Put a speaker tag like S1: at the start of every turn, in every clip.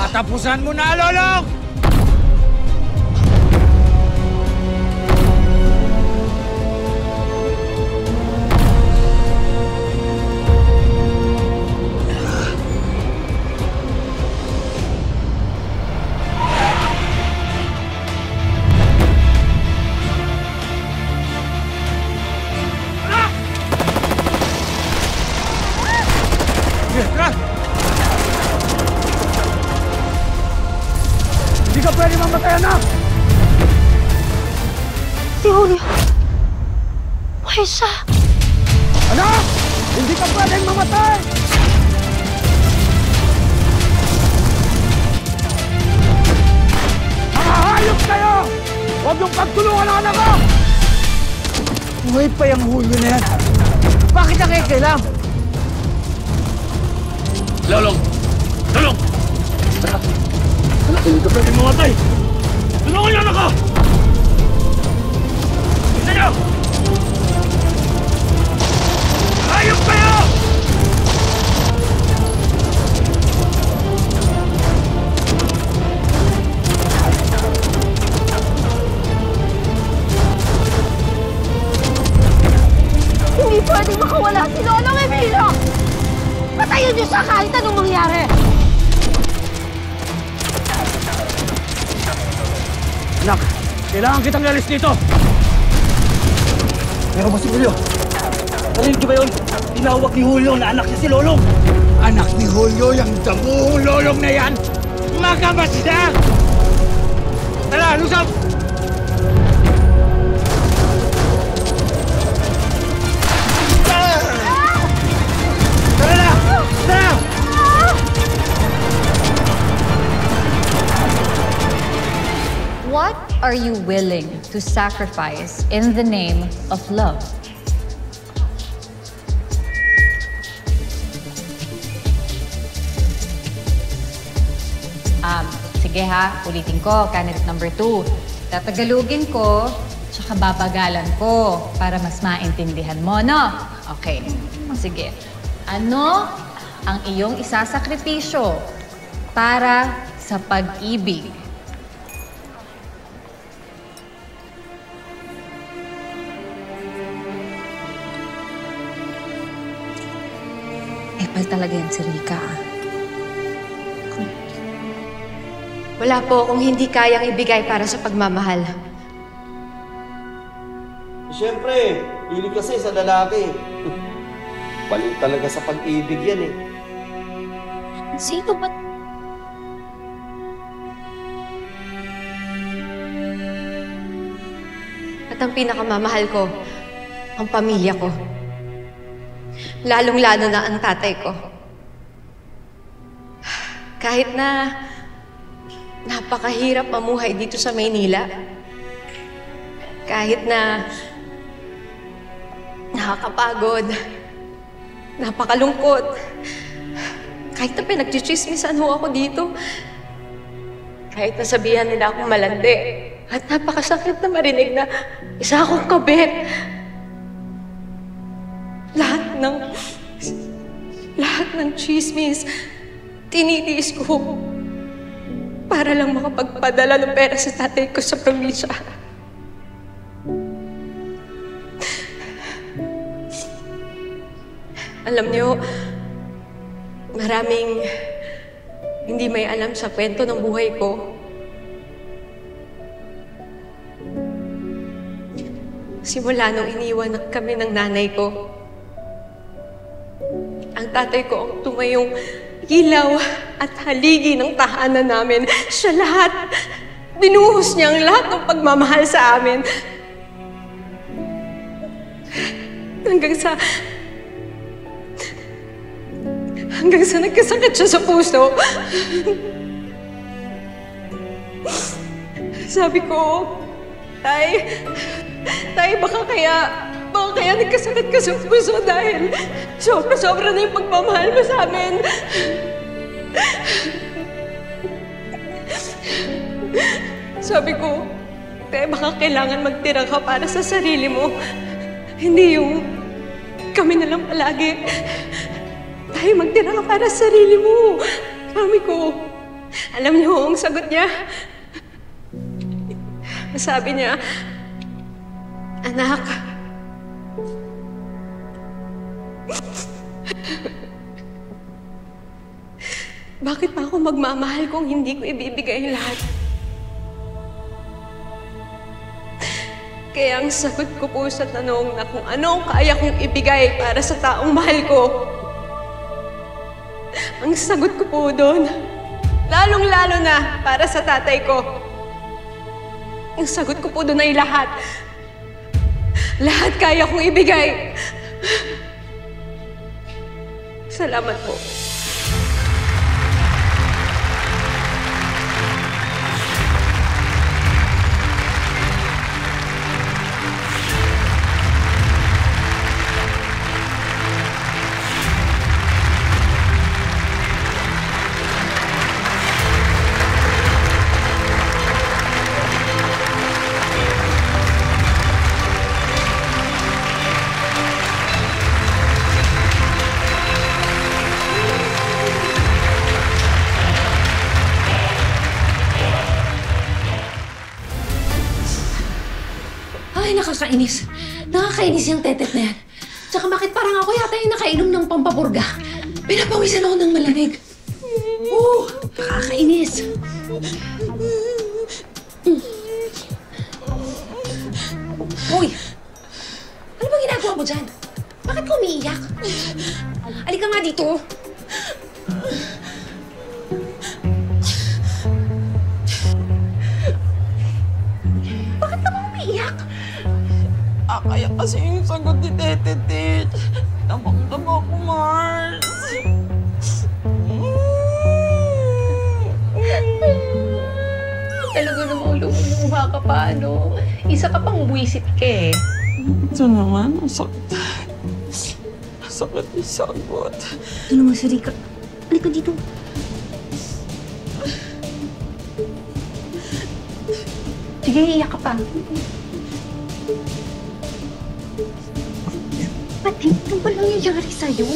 S1: Katapusan mo na, Lolong! Hindi ka pwede mamatay, anak!
S2: Si Julio. Buhay siya.
S1: Anak! Hindi ka pwedeng mamatay! Mga hayop kayo! Huwag niyong pagtulungan ang anak ko! Buhay pa yung Julio na yan. Bakit nakikailang?
S3: Lolong! Lolong! Tara! Hindi ka pwede mamatay! Tulungan niyo anak ko! Isa niyo! Hayop kayo!
S2: Hindi pwedeng makawala si Lolong Emilio! Patayin niyo siya kahit anong mangyari!
S1: Anak, kailangan kitang ialis dito!
S3: Meron ba si Julio? Narinig niyo ba yun? Tinawag ni Julio na anak niya si Lolong!
S1: Anak ni Julio, yung damuhong Lolong na yan! Magamasda! Tara, lusap! Tara na! Tara!
S4: What are you willing to sacrifice in the name of love? Sige ha, ulitin ko, candidate number 2. Tatagalugin ko, tsaka babagalan ko para mas maintindihan mo, no? Okay, sige. Ano ang iyong isasakripisyo para sa pag-ibig?
S5: Epal talaga yan si Rika.
S6: Wala po akong hindi kayang ibigay para sa pagmamahal.
S7: Siyempre, hilig kasi sa lalaki. Balik talaga sa pag-ibig yan eh.
S2: Sino ba?
S6: At ang pinakamamahal ko, ang pamilya ko. Lalong-lalo na ang tatay ko. Kahit na napakahirap mamuhay dito sa Maynila. Kahit na nakakapagod, napakalungkot. Kahit na pinagchichismisan ho ako dito. Kahit na sabihan nila akong malandi. At napakasakit na marinig na isa akong kabit. Lahat ng chismis, tinitiis ko para lang makapagpadala ng pera sa tatay ko sa probinsya. Alam niyo, maraming hindi may alam sa kwento ng buhay ko. Simula nung iniwan kami ng nanay ko, ang tatay ko ang tumayong ilaw at haligi ng tahanan namin. Siya lahat. Binuhos niya ang lahat ng pagmamahal sa amin. Hanggang sa nagkasakit siya sa puso. Sabi ko, Tay, baka kaya nagkasakit ka sa puso dahil sobra-sobra na yung pagmamahal mo sa amin. Sabi ko, Tay, baka kailangan magtira ka para sa sarili mo. Hindi yung kami na lang palagi. Tay, magtira ka para sa sarili mo. Sabi ko, Alam niyo ang sagot niya. Sabi niya, "Anak, bakit pa ako magmamahal kung hindi ko ibibigay ang lahat?" Kaya ang sagot ko po sa tanong na kung ano ang kaya kong ibigay para sa taong mahal ko, ang sagot ko po doon, lalong-lalo na para sa tatay ko, ang sagot ko po doon ay lahat. Lahat kaya kong ibigay. Salamat po.
S5: Ay, nakakainis. Nakakainis yung tetet na yan. Tsaka bakit parang ako yata yung nakainom ng pampapurga? Pinapawisan ako ng malamig. Oo, nakakainis. Uy! Ano ba ginagawa mo dyan? Bakit ka umiiyak? Halika nga dito. Bakit ka ba umiiyak?
S8: Kaya kasi yung sagot ni Tete Tit. Tamang-tama ko, Mars.
S5: Talaga namang lumuluha ka pa, ano? Isa ka pang buwisit ka eh.
S8: Ito naman, ang sakit. Ang sakit yung sagot.
S5: Ito naman si Rika. Halika dito. Sige, iiyak ka pa.
S2: Pati, ano ba nangyayari sa'yo?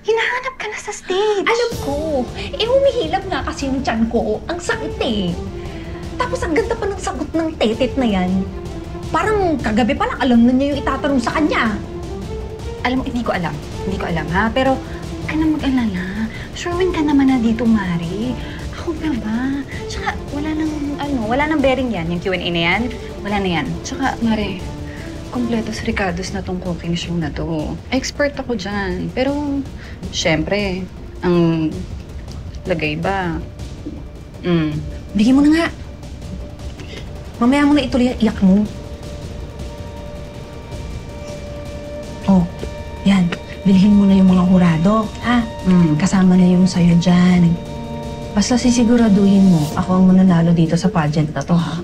S2: Hinahanap ka na sa stage.
S5: Alam ko. Eh, humihilab nga kasi yung tiyan ko. Ang sakit eh. Tapos ang ganda pa ng sagot ng tetet na yan. Parang kagabi pa lang alam na niya yung itatanong sa kanya.
S2: Alam mo, hindi ko alam. Hindi ko alam, ha? Pero, huwag ka na mag-alala. Sure win ka naman na dito, Mari. Ako na ba? Tsaka, wala nang bearing yan. Yung Q&A na yan, wala na yan. Tsaka, Mari, kompleto si Ricardo's na tong cooking show na to. Expert ako dyan. Pero, syempre, ang lagay ba?
S5: Bigyan mo na nga. Mamaya mo na ituloy ang iyak mo. Oh, yan. Bilhin mo na yung mga hurado, ha? Kasama na yung sayo dyan. Basta sisiguraduhin mo, ako ang mananalo dito sa pageant na to, ha?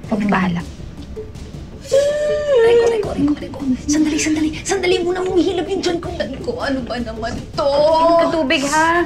S2: Huwag bahala.
S5: Reko. Sandali muna, humihilab yung dyan ko. Ano ba naman to?
S2: Inom ka tubig, ha?